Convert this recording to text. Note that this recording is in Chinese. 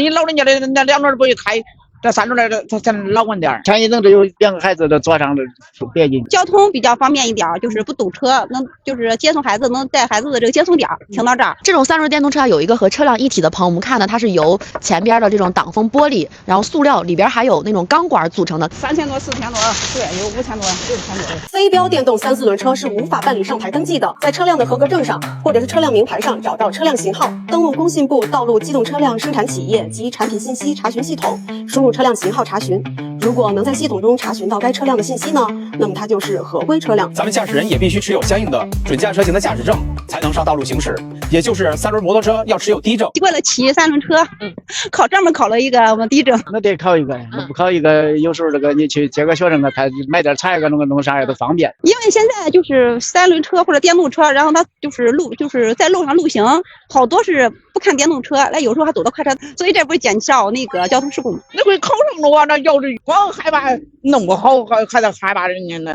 你老人家的那两轮不一开，这三轮来的他才能老稳点。前一阵子有2个孩子都坐上了别进，交通比较方便一点，就是不堵车，能就是接送孩子，能带孩子的这个接送点停到这儿。这种3轮电动车有一个和车辆一体的棚，我们看呢，它是由前边的这种挡风玻璃，然后塑料里边还有那种钢管组成的3000多、4000多，对，有5000多、6000多。非标电动3、4轮车是无法办理上牌登记的，在车辆的合格证上或者是车辆名牌上找到车辆型号，登录工信部道路机动车辆生产企业及产品信息查询系统，输入车辆型号查询。如果能在系统中查询到该车辆的信息呢，那么它就是合规车辆。咱们驾驶人也必须持有相应的准驾车型的驾驶证，才能上道路行驶。也就是3轮摩托车要持有D证。为了骑3轮车，考专门考了一个我们D证。那得考一个，那不考一个，有时候这个你去接个学生啊，他买点菜弄啥也都方便。因为现在就是3轮车或者电动车，然后它就是在路上路行，好多是不看电动车，那有时候还走到快车，所以这不是减少那个交通事故吗？那回考上了啊，那要是光害怕弄不好，还得害怕人家呢。